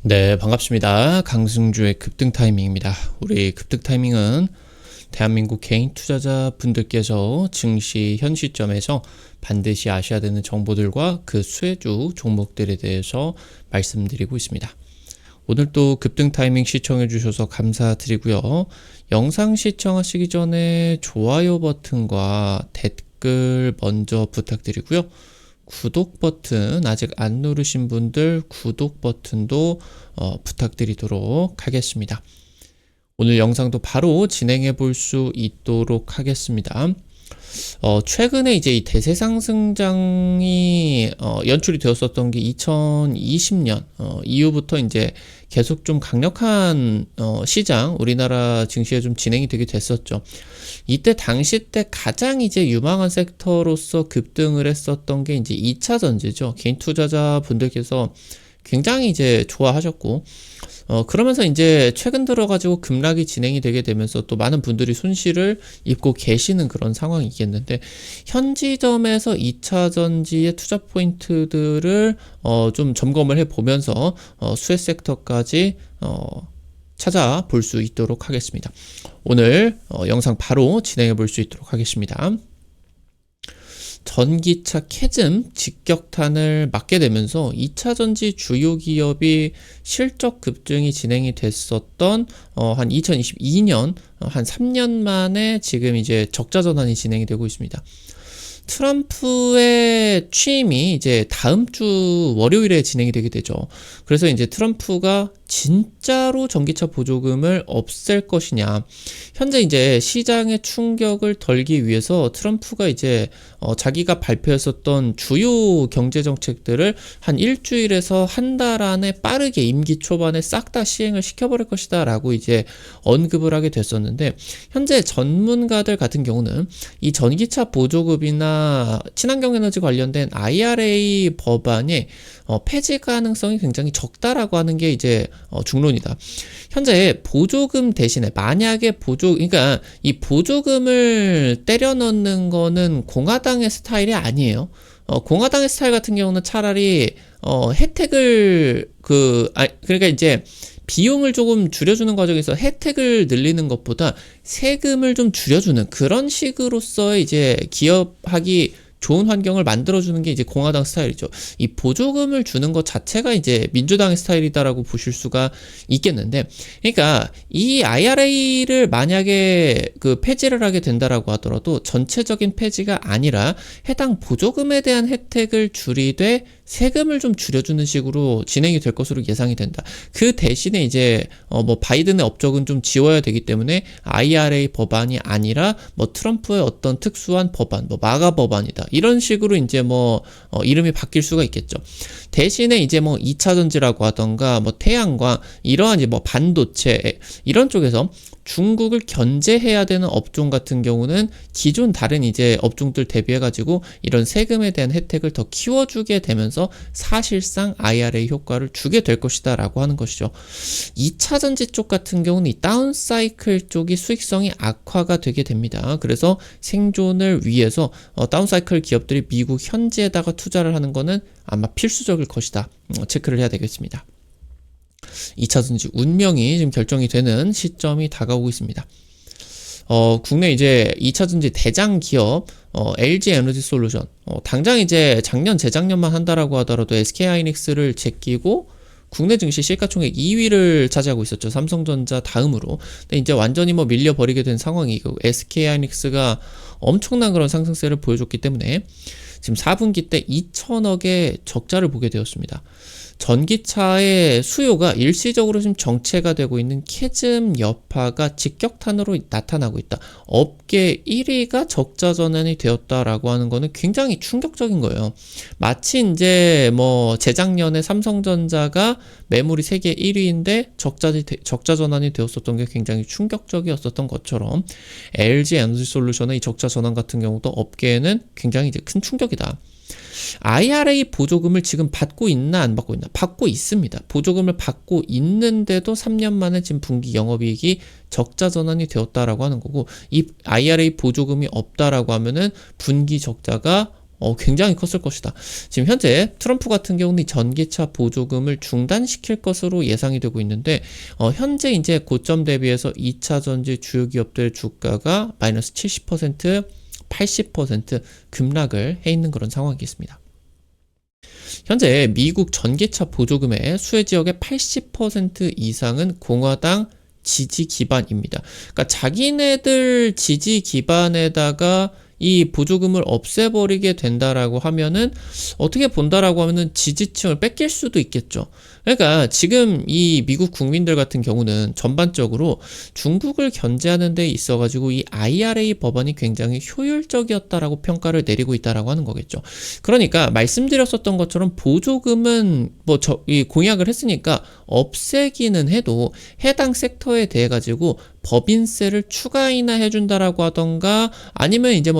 네, 반갑습니다. 강승주의 급등 타이밍입니다. 우리 급등 타이밍은 대한민국 개인 투자자 분들께서 증시 현 시점에서 반드시 아셔야 되는 정보들과 그 수혜주 종목들에 대해서 말씀드리고 있습니다. 오늘 또 급등 타이밍 시청해 주셔서 감사드리고요. 영상 시청하시기 전에 좋아요 버튼과 댓글 먼저 부탁드리고요. 구독 버튼 아직 안 누르신 분들 구독 버튼도 부탁드리도록 하겠습니다. 오늘 영상도 바로 진행해 볼 수 있도록 하겠습니다. 최근에 이제 이 대세 상승장이 연출이 되었었던 게 2020년 이후부터 이제 계속 좀 강력한 시장 우리나라 증시에 좀 진행이 되게 됐었죠. 이때 당시 때 가장 이제 유망한 섹터로서 급등을 했었던 게 이제 2차 전지죠. 개인 투자자 분들께서 굉장히 이제 좋아하셨고 그러면서 이제 최근 들어가지고 급락이 진행이 되게 되면서 또 많은 분들이 손실을 입고 계시는 그런 상황이겠는데, 현지점에서 2차 전지의 투자 포인트들을 좀 점검을 해보면서 수혜 섹터까지 찾아볼 수 있도록 하겠습니다. 오늘 영상 바로 진행해 볼 수 있도록 하겠습니다. 전기차 캐즘 직격탄을 맞게 되면서 2차 전지 주요 기업이 실적 급등이 진행이 됐었던 한 2022년 한 3년 만에 지금 이제 적자 전환이 진행이 되고 있습니다. 트럼프의 취임이 이제 다음 주 월요일에 진행이 되게 되죠. 그래서 이제 트럼프가 진짜로 전기차 보조금을 없앨 것이냐. 현재 이제 시장의 충격을 덜기 위해서 트럼프가 이제 자기가 발표했었던 주요 경제 정책들을 한 일주일에서 한 달 안에 빠르게 임기 초반에 싹 다 시행을 시켜버릴 것이다 라고 이제 언급을 하게 됐었는데, 현재 전문가들 같은 경우는 이 전기차 보조금이나 친환경 에너지 관련된 IRA 법안의 폐지 가능성이 굉장히 적다라고 하는 게 이제 중론이다. 현재 보조금 대신에 만약에 그러니까 이 보조금을 때려 넣는 거는 공화당의 스타일이 아니에요. 공화당의 스타일 같은 경우는 차라리 혜택을 그러니까 이제 비용을 조금 줄여주는 과정에서 혜택을 늘리는 것보다 세금을 좀 줄여주는 그런 식으로서의 이제 기업하기 좋은 환경을 만들어주는 게 이제 공화당 스타일이죠. 이 보조금을 주는 것 자체가 이제 민주당의 스타일이다라고 보실 수가 있겠는데, 그러니까 이 IRA를 만약에 폐지를 하게 된다라고 하더라도 전체적인 폐지가 아니라 해당 보조금에 대한 혜택을 줄이되 세금을 좀 줄여주는 식으로 진행이 될 것으로 예상이 된다. 그 대신에 이제 바이든의 업적은 좀 지워야 되기 때문에 IRA 법안이 아니라 트럼프의 어떤 특수한 법안, 마가 법안이다. 이런 식으로 이제 이름이 바뀔 수가 있겠죠. 대신에 이제 2차 전지라고 하던가 태양광 이러한 이제 반도체 이런 쪽에서 중국을 견제해야 되는 업종 같은 경우는 기존 다른 이제 업종들 대비해가지고 이런 세금에 대한 혜택을 더 키워주게 되면서 사실상 IRA 효과를 주게 될 것이다 라고 하는 것이죠. 2차 전지 쪽 같은 경우는 이 다운사이클 쪽이 수익성이 악화가 되게 됩니다. 그래서 생존을 위해서 다운사이클 기업들이 미국 현지에다가 투자를 하는 거는 아마 필수적일 것이다. 체크를 해야 되겠습니다. 2차 전지 운명이 지금 결정이 되는 시점이 다가오고 있습니다. 국내 이제 2차 전지 대장 기업 LG 에너지 솔루션 당장 이제 작년 재작년만 한다라고 하더라도 SK하이닉스를 제끼고 국내 증시 시가총액 2위를 차지하고 있었죠. 삼성전자 다음으로. 근데 이제 완전히 밀려버리게 된 상황이고, SK하이닉스가 엄청난 그런 상승세를 보여줬기 때문에 지금 4분기 때 2천억의 적자를 보게 되었습니다. 전기차의 수요가 일시적으로 지금 정체가 되고 있는 캐즘 여파가 직격탄으로 나타나고 있다. 업계 1위가 적자 전환이 되었다라고 하는 거는 굉장히 충격적인 거예요. 마치 이제 재작년에 삼성전자가 매물이 세계 1위인데 적자 전환이 되었었던 게 굉장히 충격적이었었던 것처럼 LG 에너지 솔루션의 이 적자 전환 같은 경우도 업계에는 굉장히 이제 큰 충격이다. IRA 보조금을 지금 받고 있나 안 받고 있나? 받고 있습니다. 보조금을 받고 있는데도 3년 만에 지금 분기 영업이익이 적자 전환이 되었다라고 하는 거고, 이 IRA 보조금이 없다라고 하면은 분기 적자가 굉장히 컸을 것이다. 지금 현재 트럼프 같은 경우는 이 전기차 보조금을 중단시킬 것으로 예상이 되고 있는데, 현재 이제 고점 대비해서 2차 전지 주요 기업들의 주가가 마이너스 70%, 80% 급락을 해 있는 그런 상황이 있습니다. 현재 미국 전기차 보조금의 수혜 지역의 80% 이상은 공화당 지지 기반입니다. 그러니까 자기네들 지지 기반에다가 이 보조금을 없애버리게 된다라고 하면은, 어떻게 본다라고 하면은 지지층을 뺏길 수도 있겠죠. 그러니까 지금 이 미국 국민들 같은 경우는 전반적으로 중국을 견제하는 데 있어가지고 이 IRA 법안이 굉장히 효율적이었다라고 평가를 내리고 있다라고 하는 거겠죠. 그러니까 말씀드렸었던 것처럼 보조금은 이 공약을 했으니까 없애기는 해도 해당 섹터에 대해 가지고 법인세를 추가 인하해준다라고 하던가, 아니면 이제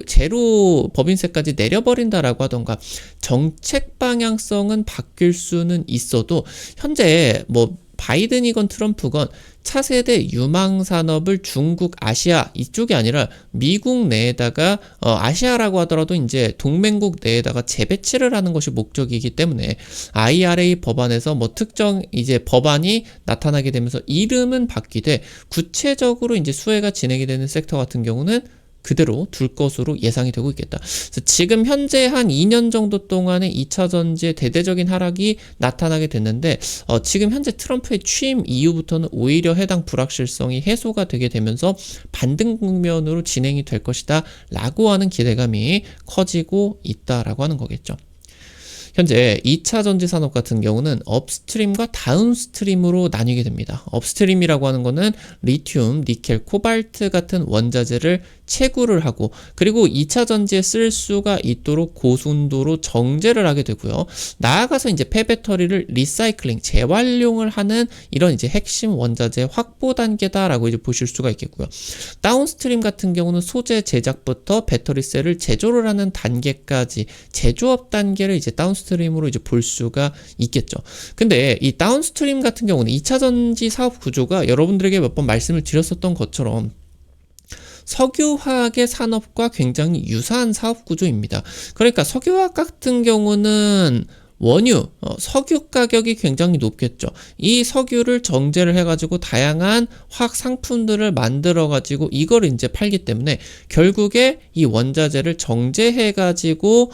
제로 법인세까지 내려버린다라고 하던가, 정책 방향성은 바뀔 수는 있어도 현재 바이든이건 트럼프건 차세대 유망 산업을 중국, 아시아 이쪽이 아니라 미국 내에다가 아시아라고 하더라도 이제 동맹국 내에다가 재배치를 하는 것이 목적이기 때문에 IRA 법안에서 특정 이제 법안이 나타나게 되면서 이름은 바뀌되 구체적으로 이제 수혜가 진행이 되는 섹터 같은 경우는 그대로 둘 것으로 예상이 되고 있겠다. 그래서 지금 현재 한 2년 정도 동안에 2차 전지의 대대적인 하락이 나타나게 됐는데, 지금 현재 트럼프의 취임 이후부터는 오히려 해당 불확실성이 해소가 되게 되면서 반등 국면으로 진행이 될 것이다 라고 하는 기대감이 커지고 있다라고 하는 거겠죠. 현재 2차 전지 산업 같은 경우는 업스트림과 다운스트림으로 나뉘게 됩니다. 업스트림이라고 하는 거는 리튬, 니켈, 코발트 같은 원자재를 채굴을 하고, 그리고 2차 전지에 쓸 수가 있도록 고순도로 정제를 하게 되고요. 나아가서 이제 폐배터리를 리사이클링, 재활용을 하는 이런 이제 핵심 원자재 확보 단계다라고 이제 보실 수가 있겠고요. 다운스트림 같은 경우는 소재 제작부터 배터리셀을 제조를 하는 단계까지 제조업 단계를 이제 다운스트림으로 이제 볼 수가 있겠죠. 근데 이 다운스트림 같은 경우는 2차 전지 사업 구조가 여러분들에게 몇 번 말씀을 드렸었던 것처럼 석유화학의 산업과 굉장히 유사한 사업 구조입니다. 그러니까 석유화학 같은 경우는 원유, 석유 가격이 굉장히 높겠죠. 이 석유를 정제를 해가지고 다양한 화학 상품들을 만들어가지고 이걸 이제 팔기 때문에 결국에 이 원자재를 정제해가지고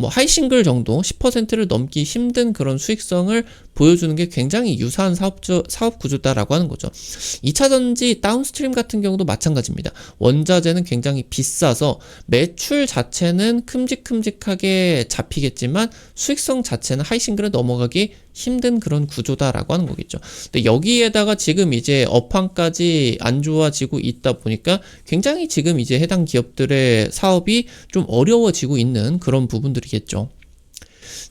하이싱글 정도 10%를 넘기 힘든 그런 수익성을 보여주는 게 굉장히 유사한 사업 구조다라고 하는 거죠. 2차 전지 다운스트림 같은 경우도 마찬가지입니다. 원자재는 굉장히 비싸서 매출 자체는 큼직큼직하게 잡히겠지만 수익성 자체는 하이싱글에 넘어가기 힘든 그런 구조다라고 하는 거겠죠. 근데 여기에다가 지금 이제 업황까지 안 좋아지고 있다 보니까 굉장히 지금 이제 해당 기업들의 사업이 좀 어려워지고 있는 그런 부분들이겠죠.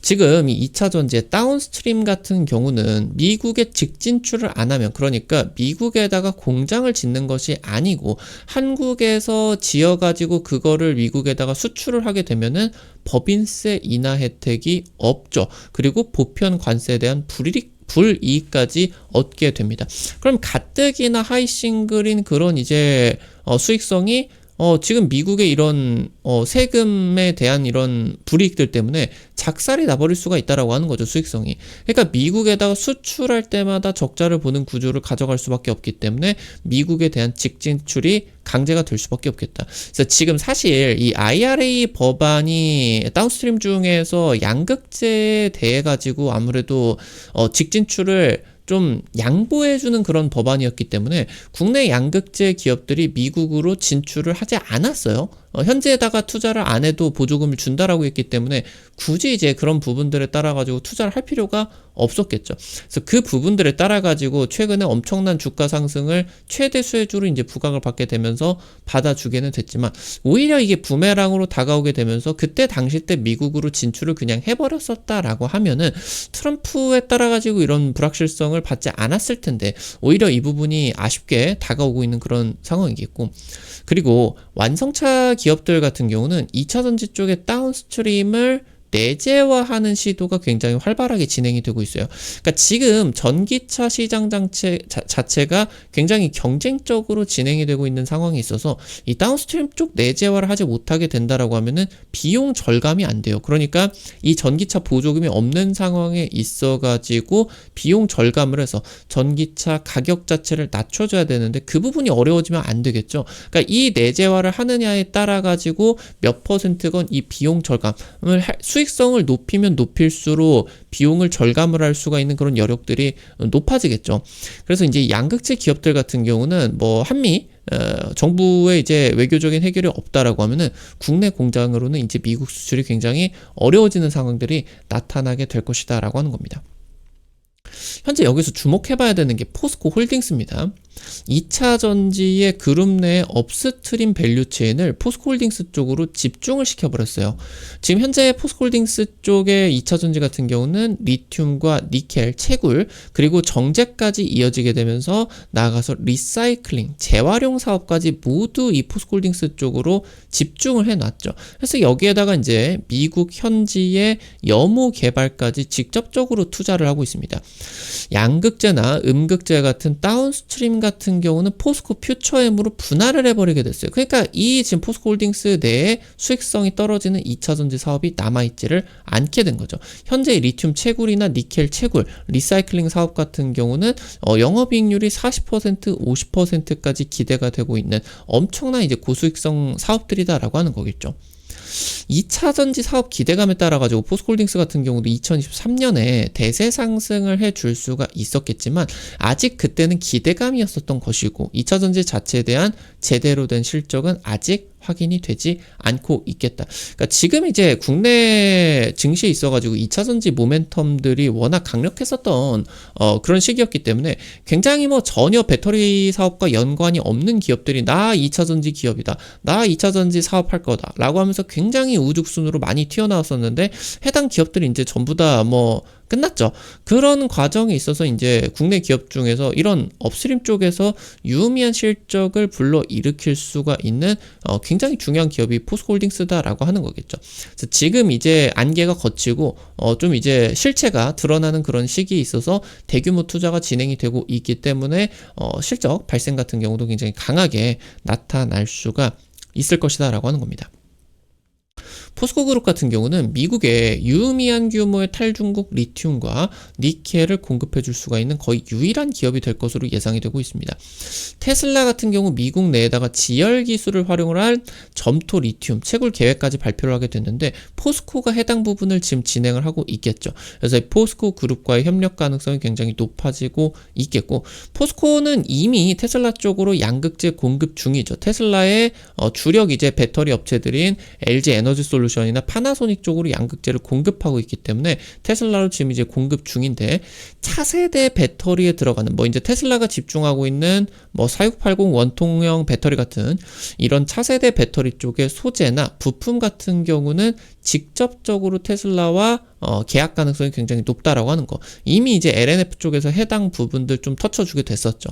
지금 이 2차 전지의 다운스트림 같은 경우는 미국에 직진출을 안 하면, 그러니까 미국에다가 공장을 짓는 것이 아니고 한국에서 지어가지고 그거를 미국에다가 수출을 하게 되면은 법인세 인하 혜택이 없죠. 그리고 보편 관세에 대한 불이익까지 얻게 됩니다. 그럼 가뜩이나 하이싱글인 그런 이제 수익성이 지금 미국의 이런 세금에 대한 이런 불이익들 때문에 작살이 나버릴 수가 있다라고 하는 거죠, 수익성이. 그러니까 미국에다가 수출할 때마다 적자를 보는 구조를 가져갈 수밖에 없기 때문에 미국에 대한 직진출이 강제가 될 수밖에 없겠다. 그래서 지금 사실 이 IRA 법안이 다운스트림 중에서 양극재에 대해 가지고 아무래도 직진출을 좀 양보해주는 그런 법안이었기 때문에 국내 양극재 기업들이 미국으로 진출을 하지 않았어요. 현재에다가 투자를 안 해도 보조금을 준다라고 했기 때문에 굳이 이제 그런 부분들에 따라 가지고 투자를 할 필요가 없었겠죠. 그래서 그 부분들에 따라 가지고 최근에 엄청난 주가 상승을 최대 수혜주로 이제 부각을 받게 되면서 받아주게는 됐지만, 오히려 이게 부메랑으로 다가오게 되면서 그때 당시 때 미국으로 진출을 그냥 해버렸었다라고 하면은 트럼프에 따라 가지고 이런 불확실성을 받지 않았을 텐데, 오히려 이 부분이 아쉽게 다가오고 있는 그런 상황이겠고, 그리고 완성차 기업들 같은 경우는 2차 전지 쪽에 다운스트림을 내재화하는 시도가 굉장히 활발하게 진행이 되고 있어요. 그러니까 지금 전기차 시장 자체가 굉장히 경쟁적으로 진행이 되고 있는 상황이 있어서 이 다운스트림 쪽 내재화를 하지 못하게 된다라고 하면은 비용 절감이 안 돼요. 그러니까 이 전기차 보조금이 없는 상황에 있어가지고 비용 절감을 해서 전기차 가격 자체를 낮춰줘야 되는데 그 부분이 어려워지면 안 되겠죠. 그러니까 이 내재화를 하느냐에 따라 가지고 몇 퍼센트건 이 비용 절감을 수익성을 높이면 높일수록 비용을 절감을 할 수가 있는 그런 여력들이 높아지겠죠. 그래서 이제 양극재 기업들 같은 경우는 뭐 한미 정부의 이제 외교적인 해결이 없다라고 하면은 국내 공장으로는 이제 미국 수출이 굉장히 어려워지는 상황들이 나타나게 될 것이다라고 하는 겁니다. 현재 여기서 주목해봐야 되는 게 포스코 홀딩스입니다. 2차 전지의 그룹 내 업스트림 밸류체인을 포스코 홀딩스 쪽으로 집중을 시켜버렸어요. 지금 현재 포스코 홀딩스 쪽의 2차 전지 같은 경우는 리튬과 니켈, 채굴, 그리고 정제까지 이어지게 되면서 나아가서 리사이클링, 재활용 사업까지 모두 이 포스코 홀딩스 쪽으로 집중을 해놨죠. 그래서 여기에다가 이제 미국 현지의 염호 개발까지 직접적으로 투자를 하고 있습니다. 양극재나 음극재 같은 다운스트림 같은 경우는 포스코 퓨처엠으로 분할을 해버리게 됐어요. 그러니까 이 지금 포스코 홀딩스 내에 수익성이 떨어지는 2차전지 사업이 남아있지를 않게 된 거죠. 현재 리튬 채굴이나 니켈 채굴, 리사이클링 사업 같은 경우는 영업이익률이 40%, 50%까지 기대가 되고 있는 엄청난 이제 고수익성 사업들이다라고 하는 거겠죠. 2차전지 사업 기대감에 따라가지고 포스코홀딩스 같은 경우도 2023년에 대세 상승을 해줄 수가 있었겠지만 아직 그때는 기대감이었었던 것이고 2차전지 자체에 대한 제대로 된 실적은 아직 확인이 되지 않고 있겠다. 그러니까 지금 이제 국내 증시에 있어가지고 2차전지 모멘텀들이 워낙 강력했었던 그런 시기였기 때문에 굉장히 뭐 전혀 배터리 사업과 연관이 없는 기업들이 나 2차전지 기업이다, 나 2차전지 사업할 거다 라고 하면서 굉장히 우죽순으로 많이 튀어나왔었는데 해당 기업들이 이제 전부 다 뭐 끝났죠. 그런 과정에 있어서 이제 국내 기업 중에서 이런 업스트림 쪽에서 유의미한 실적을 불러일으킬 수가 있는 굉장히 중요한 기업이 포스코홀딩스다라고 하는 거겠죠. 그래서 지금 이제 안개가 걷히고 좀 이제 실체가 드러나는 그런 시기에 있어서 대규모 투자가 진행이 되고 있기 때문에 실적 발생 같은 경우도 굉장히 강하게 나타날 수가 있을 것이다라고 하는 겁니다. 포스코 그룹 같은 경우는 미국에 유의미한 규모의 탈중국 리튬과 니켈을 공급해 줄 수가 있는 거의 유일한 기업이 될 것으로 예상이 되고 있습니다. 테슬라 같은 경우 미국 내에다가 지열 기술을 활용을 한 점토 리튬 채굴 계획까지 발표를 하게 됐는데 포스코가 해당 부분을 지금 진행을 하고 있겠죠. 그래서 포스코 그룹과의 협력 가능성이 굉장히 높아지고 있겠고 포스코는 이미 테슬라 쪽으로 양극재 공급 중이죠. 테슬라의 주력 이제 배터리 업체들인 LG 에너지 솔루션이나 파나소닉 쪽으로 양극재를 공급하고 있기 때문에 테슬라로 지금 이제 공급 중인데 차세대 배터리에 들어가는 뭐 이제 테슬라가 집중하고 있는 뭐 4680 원통형 배터리 같은 이런 차세대 배터리 쪽의 소재나 부품 같은 경우는 직접적으로 테슬라와 계약 가능성이 굉장히 높다라고 하는 거. 이미 이제 LNF 쪽에서 해당 부분들 좀 터쳐주게 됐었죠.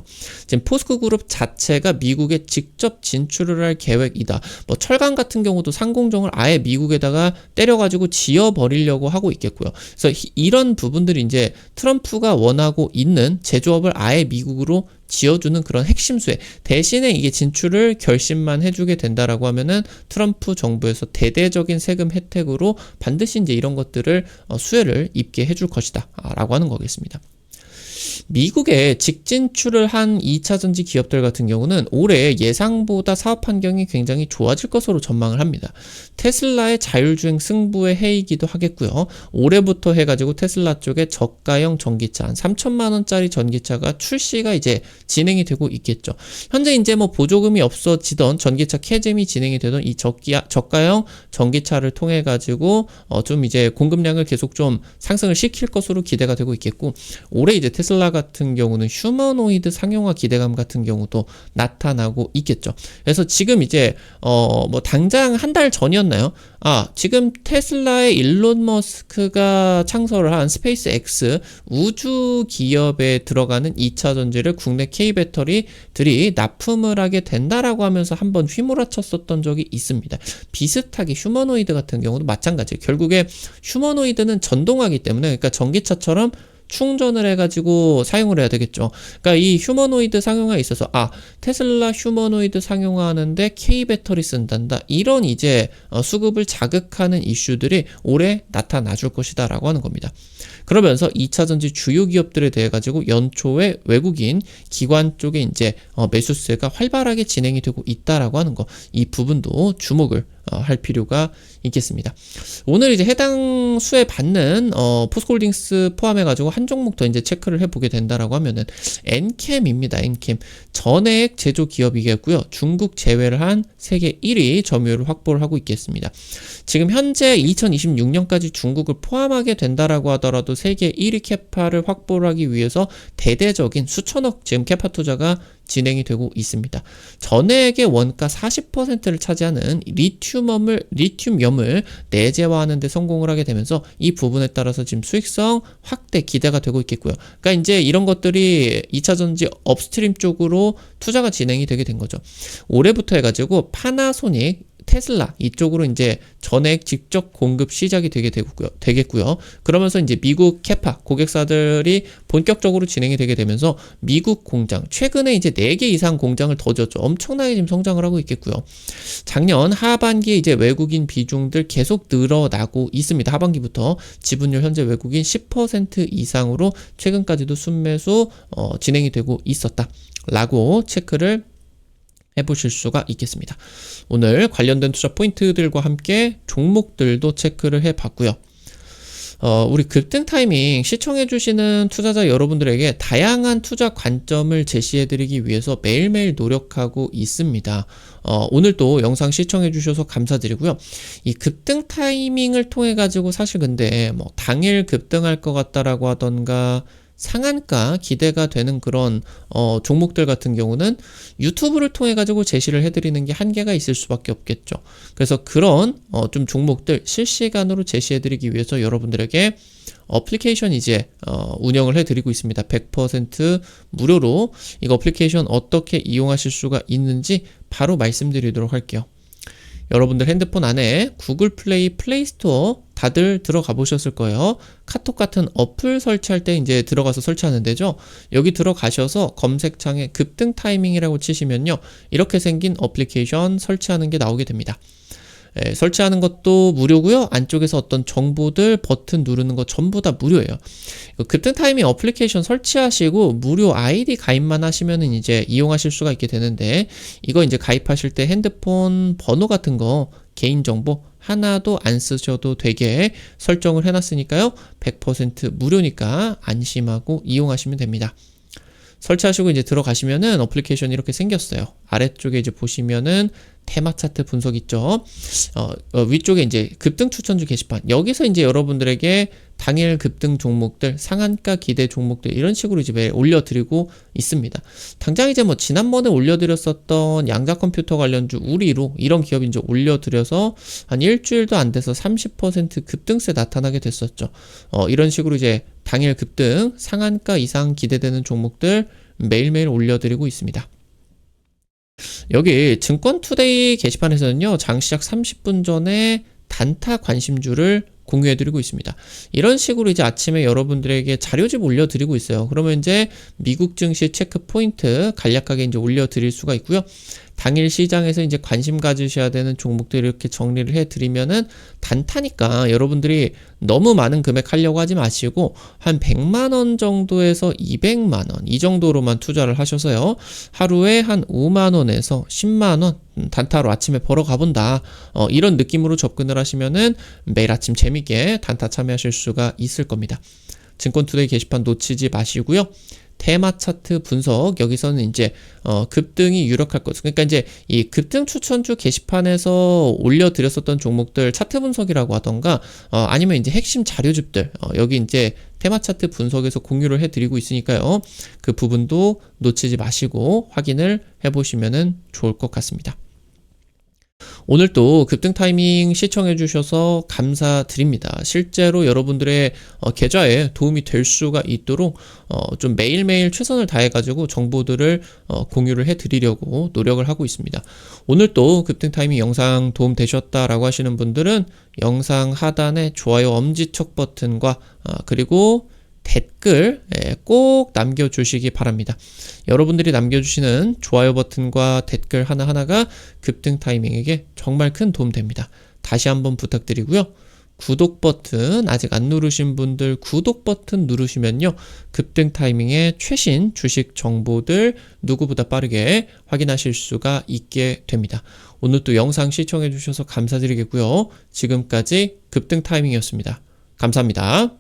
지금 포스코 그룹 자체가 미국에 직접 진출을 할 계획이다. 뭐 철강 같은 경우도 상공정을 아예 미국에다가 때려가지고 지어버리려고 하고 있겠고요. 그래서 이런 부분들이 이제 트럼프가 원하고 있는 제조업을 아예 미국으로 지어주는 그런 핵심 수혜 대신에 이게 진출을 결심만 해주게 된다라고 하면은 트럼프 정부에서 대대적인 세금 혜택으로 반드시 이제 이런 것들을 수혜를 입게 해줄 것이다 라고 하는 거겠습니다. 미국에 직진출을 한 2차전지 기업들 같은 경우는 올해 예상보다 사업 환경이 굉장히 좋아질 것으로 전망을 합니다. 테슬라의 자율주행 승부의 해이기도 하겠고요. 올해부터 해가지고 테슬라 쪽에 저가형 전기차 한 3천만 원짜리 전기차가 출시가 이제 진행이 되고 있겠죠. 현재 이제 뭐 보조금이 없어지던 전기차 캐즘이 진행이 되던 이 저가형 전기차를 통해 가지고 좀 이제 공급량을 계속 좀 상승을 시킬 것으로 기대가 되고 있겠고 올해 이제 테슬라가 같은 경우는 휴머노이드 상용화 기대감 같은 경우도 나타나고 있겠죠. 그래서 지금 이제 뭐 당장 한 달 전이었나요? 지금 테슬라의 일론 머스크가 창설을 한 스페이스 X 우주 기업에 들어가는 2차 전지를 국내 K배터리들이 납품을 하게 된다라고 하면서 한번 휘몰아쳤었던 적이 있습니다. 비슷하게 휴머노이드 같은 경우도 마찬가지예요. 결국에 휴머노이드는 전동화기 때문에, 그러니까 전기차처럼 충전을 해가지고 사용을 해야 되겠죠. 그러니까 이 휴머노이드 상용화에 있어서 테슬라 휴머노이드 상용화하는데 K배터리 쓴단다, 이런 이제 수급을 자극하는 이슈들이 올해 나타나 줄 것이다 라고 하는 겁니다. 그러면서 2차전지 주요 기업들에 대해 가지고 연초에 외국인 기관 쪽에 이제 매수세가 활발하게 진행이 되고 있다라고 하는 거, 이 부분도 주목을 할 필요가 있겠습니다. 오늘 이제 해당 수에 받는 포스코홀딩스 포함해가지고 한 종목 더 이제 체크를 해보게 된다라고 하면은 엔캠입니다. 엔캠 전해액 제조 기업이겠고요. 중국 제외를 한 세계 1위 점유율을 확보를 하고 있겠습니다. 지금 현재 2026년까지 중국을 포함하게 된다라고 하더라도 세계 1위 캐파를 확보를 하기 위해서 대대적인 수천억 지금 캐파 투자가 진행이 되고 있습니다. 전액의 원가 40%를 차지하는 리튬염을 내재화하는 데 성공을 하게 되면서 이 부분에 따라서 지금 수익성 확대 기대가 되고 있겠고요. 그러니까 이제 이런 것들이 2차전지 업스트림 쪽으로 투자가 진행이 되게 된 거죠. 올해부터 해가지고 파나소닉, 테슬라 이쪽으로 이제 전액 직접 공급 시작이 되겠고요. 그러면서 이제 미국 캐파 고객사들이 본격적으로 진행이 되게 되면서 미국 공장, 최근에 이제 4개 이상 공장을 더 졌죠. 엄청나게 지금 성장을 하고 있겠고요. 작년 하반기에 이제 외국인 비중들 계속 늘어나고 있습니다. 하반기부터 지분율 현재 외국인 10% 이상으로 최근까지도 순매수 진행이 되고 있었다라고 체크를 해보실 수가 있겠습니다. 오늘 관련된 투자 포인트들과 함께 종목들도 체크를 해봤고요. 우리 급등 타이밍 시청해주시는 투자자 여러분들에게 다양한 투자 관점을 제시해드리기 위해서 매일매일 노력하고 있습니다. 오늘도 영상 시청해주셔서 감사드리고요. 이 급등 타이밍을 통해 가지고 사실 근데 뭐 당일 급등할 것 같다라고 하던가 상한가 기대가 되는 그런 종목들 같은 경우는 유튜브를 통해 가지고 제시를 해드리는 게 한계가 있을 수밖에 없겠죠. 그래서 그런 좀 종목들 실시간으로 제시해드리기 위해서 여러분들에게 어플리케이션 이제 운영을 해드리고 있습니다. 100% 무료로 이거 어플리케이션 어떻게 이용하실 수가 있는지 바로 말씀드리도록 할게요. 여러분들 핸드폰 안에 구글 플레이, 플레이스토어 다들 들어가 보셨을 거예요. 카톡 같은 어플 설치할 때 이제 들어가서 설치하는 데죠. 여기 들어가셔서 검색창에 급등 타이밍이라고 치시면요, 이렇게 생긴 어플리케이션 설치하는 게 나오게 됩니다. 설치하는 것도 무료고요. 안쪽에서 어떤 정보들 버튼 누르는 거 전부 다 무료예요. 급등 타이밍 어플리케이션 설치하시고 무료 아이디 가입만 하시면은 이제 이용하실 수가 있게 되는데, 이거 이제 가입하실 때 핸드폰 번호 같은 거 개인정보 하나도 안 쓰셔도 되게 설정을 해놨으니까요. 100% 무료니까 안심하고 이용하시면 됩니다. 설치하시고 이제 들어가시면은 어플리케이션이 이렇게 생겼어요. 아래쪽에 이제 보시면은 테마 차트 분석 있죠. 위쪽에 이제 급등 추천주 게시판, 여기서 이제 여러분들에게 당일 급등 종목들, 상한가 기대 종목들 이런 식으로 이제 매일 올려드리고 있습니다. 당장 이제 뭐 지난번에 올려드렸었던 양자 컴퓨터 관련주 우리로 이런 기업 이제 올려드려서 한 일주일도 안 돼서 30% 급등세 나타나게 됐었죠. 이런 식으로 이제 당일 급등, 상한가 이상 기대되는 종목들 매일매일 올려드리고 있습니다. 여기 증권투데이 게시판에서는요, 장 시작 30분 전에 단타 관심주를 공유해드리고 있습니다. 이런 식으로 이제 아침에 여러분들에게 자료집 올려드리고 있어요. 그러면 이제 미국 증시 체크 포인트 간략하게 이제 올려드릴 수가 있고요. 당일 시장에서 이제 관심 가지셔야 되는 종목들 이렇게 정리를 해드리면은 단타니까 여러분들이 너무 많은 금액 하려고 하지 마시고 한 100만원 정도에서 200만원 이 정도로만 투자를 하셔서요, 하루에 한 5만원에서 10만원 단타로 아침에 벌어 가본다, 이런 느낌으로 접근을 하시면은 매일 아침 재밌게 단타 참여하실 수가 있을 겁니다. 증권투데이 게시판 놓치지 마시고요. 테마 차트 분석, 여기서는 이제 급등이 유력할 것. 그러니까 이제 이 급등 추천주 게시판에서 올려드렸었던 종목들 차트 분석이라고 하던가, 아니면 이제 핵심 자료집들, 여기 이제 테마 차트 분석에서 공유를 해드리고 있으니까요. 그 부분도 놓치지 마시고 확인을 해보시면 좋을 것 같습니다. 오늘 또 급등 타이밍 시청해 주셔서 감사드립니다. 실제로 여러분들의 계좌에 도움이 될 수가 있도록 좀 매일매일 최선을 다해가지고 정보들을 공유를 해드리려고 노력을 하고 있습니다. 오늘 또 급등 타이밍 영상 도움 되셨다라고 하시는 분들은 영상 하단에 좋아요 엄지척 버튼과 그리고 댓글 꼭 남겨주시기 바랍니다. 여러분들이 남겨주시는 좋아요 버튼과 댓글 하나하나가 급등 타이밍에게 정말 큰 도움 됩니다. 다시 한번 부탁드리고요. 구독 버튼 아직 안 누르신 분들 구독 버튼 누르시면요. 급등 타이밍의 최신 주식 정보들 누구보다 빠르게 확인하실 수가 있게 됩니다. 오늘 또 영상 시청해 주셔서 감사드리겠고요. 지금까지 급등 타이밍이었습니다. 감사합니다.